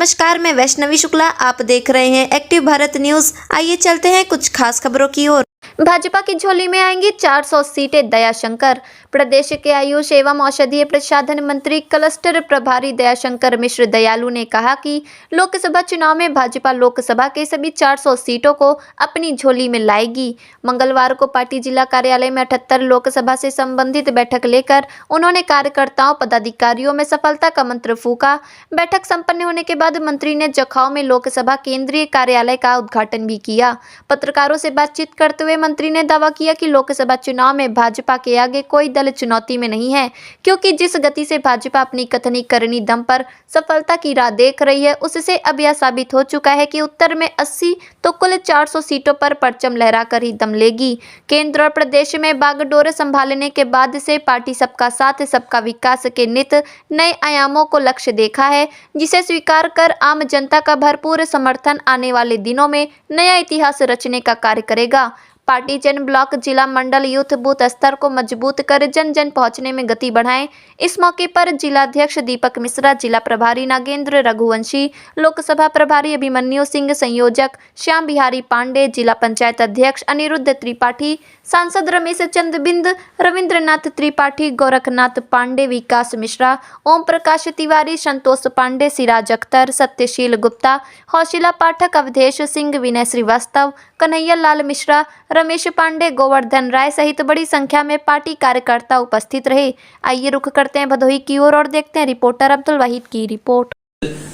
नमस्कार, मैं वैष्णवी शुक्ला। आप देख रहे हैं एक्टिव भारत न्यूज। आइए चलते हैं कुछ खास खबरों की ओर। भाजपा की झोली में आएंगी 400 सीटें, दयाशंकर। प्रदेश के आयुष एवं औषधीय प्रसाधन मंत्री क्लस्टर प्रभारी दयाशंकर मिश्र दयालु ने कहा कि लोकसभा चुनाव में भाजपा लोकसभा के सभी 400 सीटों को अपनी झोली में लाएगी। मंगलवार को पार्टी जिला कार्यालय में 78 लोकसभा से संबंधित बैठक लेकर उन्होंने कार्यकर्ताओं पदाधिकारियों में सफलता का मंत्र फूका। बैठक संपन्न होने के बाद मंत्री ने जखाऊ में लोकसभा केंद्रीय कार्यालय का उद्घाटन भी किया। पत्रकारों से बातचीत करते हुए मंत्री ने दावा किया कि लोकसभा चुनाव में भाजपा के आगे कोई दल चुनौती में नहीं है, क्योंकि जिस गति से भाजपा अपनी कथनी करनी दम पर सफलता की राह देख रही है, उससे अब यह साबित हो चुका है कि उत्तर में 80 तो कुल 400 सीटों पर परचम लहराकर ही दम लेगी। केंद्र और प्रदेश में बागडोर संभालने के बाद से पार्टी सबका साथ सबका विकास के नित नए आयामों को लक्ष्य देखा है, जिसे स्वीकार कर आम जनता का भरपूर समर्थन आने वाले दिनों में नया इतिहास रचने का कार्य करेगा। पार्टी जन ब्लॉक, जिला, मंडल, यूथ बूथ स्तर को मजबूत कर जन जन पहुंचने में गति बढ़ाएं। इस मौके पर जिलाध्यक्ष दीपक मिश्रा, जिला प्रभारी नागेंद्र रघुवंशी, लोकसभा प्रभारी अभिमन्यु सिंह, संयोजक श्याम बिहारी पांडे, जिला पंचायत अध्यक्ष अनिरुद्ध त्रिपाठी, सांसद रमेश चंद बिंद, रविंद्रनाथ त्रिपाठी, गोरखनाथ पांडे, विकास मिश्रा, ओम प्रकाश तिवारी, संतोष पांडे, सिराज अख्तर, सत्यशील गुप्ता, हौशिला पाठक, अवधेश सिंह, विनय श्रीवास्तव, कन्हैया लाल मिश्रा, रमेश पांडे, गोवर्धन राय सहित बड़ी संख्या में पार्टी कार्यकर्ता उपस्थित रहे। आइए रुख करते हैं भदोही की ओर और देखते हैं रिपोर्टर अब्दुल वाहिद की रिपोर्ट।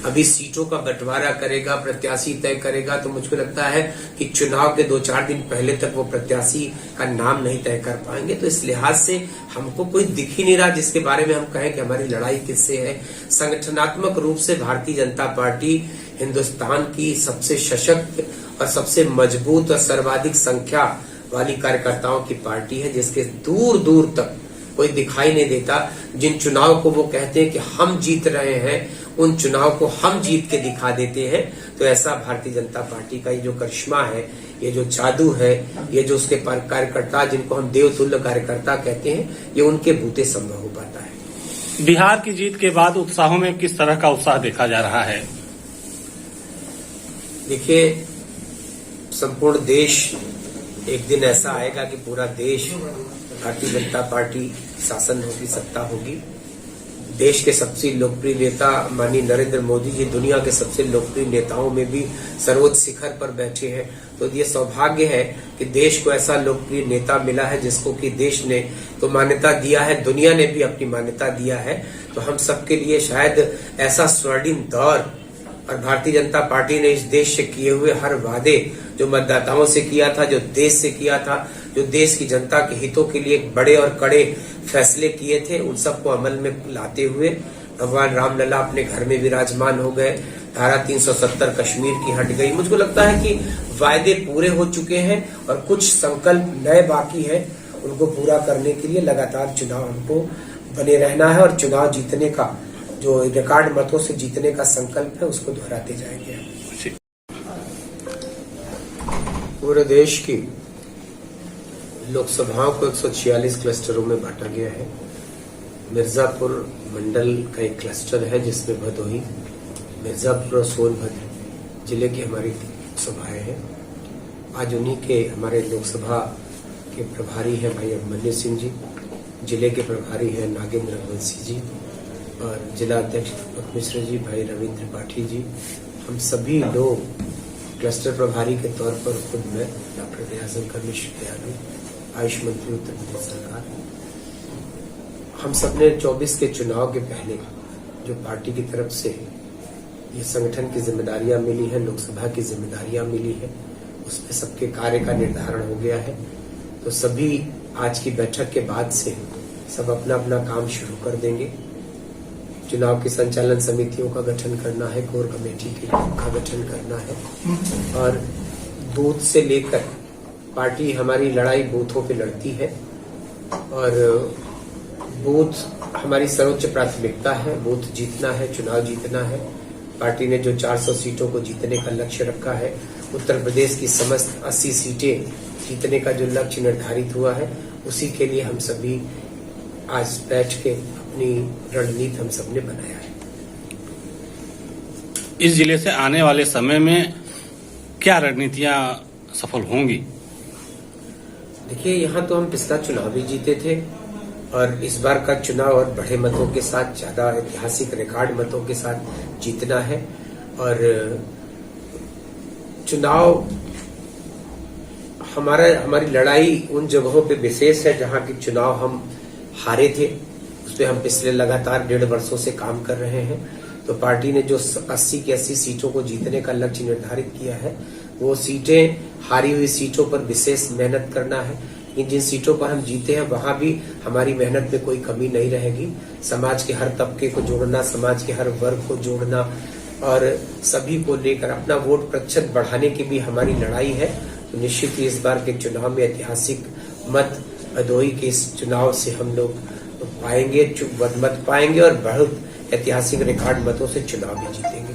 अभी सीटों का बंटवारा करेगा, प्रत्याशी तय करेगा, तो मुझको लगता है कि चुनाव के 2-4 दिन पहले तक वो प्रत्याशी का नाम नहीं तय कर पाएंगे। तो इस लिहाज से हमको कोई दिख ही नहीं रहा जिसके बारे में हम कहें कि हमारी लड़ाई किससे है। संगठनात्मक रूप से भारतीय जनता पार्टी हिंदुस्तान की सबसे सशक्त और सबसे मजबूत और सर्वाधिक संख्या वाली कार्यकर्ताओं की पार्टी है, जिसके दूर दूर तक कोई दिखाई नहीं देता। जिन चुनाव को वो कहते हैं कि हम जीत रहे हैं, उन चुनाव को हम जीत के दिखा देते हैं। तो ऐसा भारतीय जनता पार्टी का ये जो करिश्मा है, ये जो जादू है, ये जो उसके कार्यकर्ता जिनको हम देवतुल्य कार्यकर्ता कहते हैं, ये उनके बूते संभव हो पाता है। बिहार की जीत के बाद उत्साहों में किस तरह का उत्साह देखा जा रहा है? देखिए, संपूर्ण देश एक दिन ऐसा आएगा कि पूरा देश भारतीय जनता पार्टी शासन होगी, सत्ता होगी। देश के सबसे लोकप्रिय नेता माननीय नरेंद्र मोदी जी दुनिया के सबसे लोकप्रिय नेताओं में भी सर्वोच्च शिखर पर बैठे हैं। तो ये सौभाग्य है कि देश को ऐसा लोकप्रिय नेता मिला है जिसको कि देश ने तो मान्यता दिया है, दुनिया ने भी अपनी मान्यता दिया है। तो हम सबके लिए शायद ऐसा स्वर्णिम दौर, और भारतीय जनता पार्टी ने इस देश से किए हुए हर वादे जो मतदाताओं से किया था, जो देश से किया था, जो देश की जनता के हितों के लिए बड़े और कड़े फैसले किए थे, उन सबको अमल में लाते हुए भगवान रामलला अपने घर में विराजमान हो गए। धारा 370 कश्मीर की हट गई। मुझको लगता है कि वायदे पूरे हो चुके हैं और कुछ संकल्प नए बाकी है। उनको पूरा करने के लिए लगातार चुनाव हमको बने रहना है और चुनाव जीतने का जो रिकॉर्ड मतों से जीतने का संकल्प है, उसको दोहराते जाएंगे। पूरे देश की लोकसभाओं को 146 क्लस्टरों में बांटा गया है। मिर्जापुर मंडल का एक क्लस्टर है जिसमें भदोही, मिर्जापुर और सोनभद्र जिले की हमारी सभाएं हैं। आज उन्हीं के हमारे लोकसभा के प्रभारी हैं भाई अभिमन्यु सिंह जी, जिले के प्रभारी हैं नागेंद्र रघुवंशी जी और जिला अध्यक्ष दीपक मिश्र जी, भाई रविंद्र त्रिपाठी जी। हम सभी लोग क्लस्टर प्रभारी के तौर पर खुद मैं डॉक्टर दयाशंकर मिश्र दयालु, आयुष मंत्री उत्तर प्रदेश सरकार, हम सबने 24 के चुनाव के पहले जो पार्टी की तरफ से ये संगठन की जिम्मेदारियां मिली है, लोकसभा की जिम्मेदारियां मिली है, उसमें सबके कार्य का निर्धारण हो गया है। तो सभी आज की बैठक के बाद से सब अपना अपना काम शुरू कर देंगे। चुनाव की संचालन समितियों का गठन करना है, कोर कमेटी का गठन करना है और बूथ से लेकर पार्टी हमारी लड़ाई बूथों पे लड़ती है और बूथ हमारी सर्वोच्च प्राथमिकता है। बूथ जीतना है, चुनाव जीतना है। पार्टी ने जो 400 सीटों को जीतने का लक्ष्य रखा है, उत्तर प्रदेश की समस्त 80 सीटें जीतने का जो लक्ष्य निर्धारित हुआ है, उसी के लिए हम सभी आज बैठ के अपनी रणनीति हम सबने बनाया है। इस जिले से आने वाले समय में क्या रणनीतियां सफल होंगी? देखिए, यहाँ तो हम पिछला चुनाव भी जीते थे और इस बार का चुनाव और बढ़े मतों के साथ, ज्यादा ऐतिहासिक रिकॉर्ड मतों के साथ जीतना है। और चुनाव हमारी लड़ाई उन जगहों पे विशेष है जहां के चुनाव हम हारे थे। उस पर हम पिछले लगातार 1.5 वर्षों से काम कर रहे हैं। तो पार्टी ने जो 80 की 80 सीटों को जीतने का लक्ष्य निर्धारित किया है, वो सीटें, हारी हुई सीटों पर विशेष मेहनत करना है। लेकिन जिन सीटों पर हम जीते हैं वहां भी हमारी मेहनत में कोई कमी नहीं रहेगी। समाज के हर तबके को जोड़ना, समाज के हर वर्ग को जोड़ना और सभी को लेकर अपना वोट प्रतिशत बढ़ाने की भी हमारी लड़ाई है। तो निश्चित ही इस बार के चुनाव में ऐतिहासिक मत भदोही के इस चुनाव से हम लोग पाएंगे, मत पाएंगे और बहुत ऐतिहासिक रिकॉर्ड मतों से चुनाव भी जीतेंगे।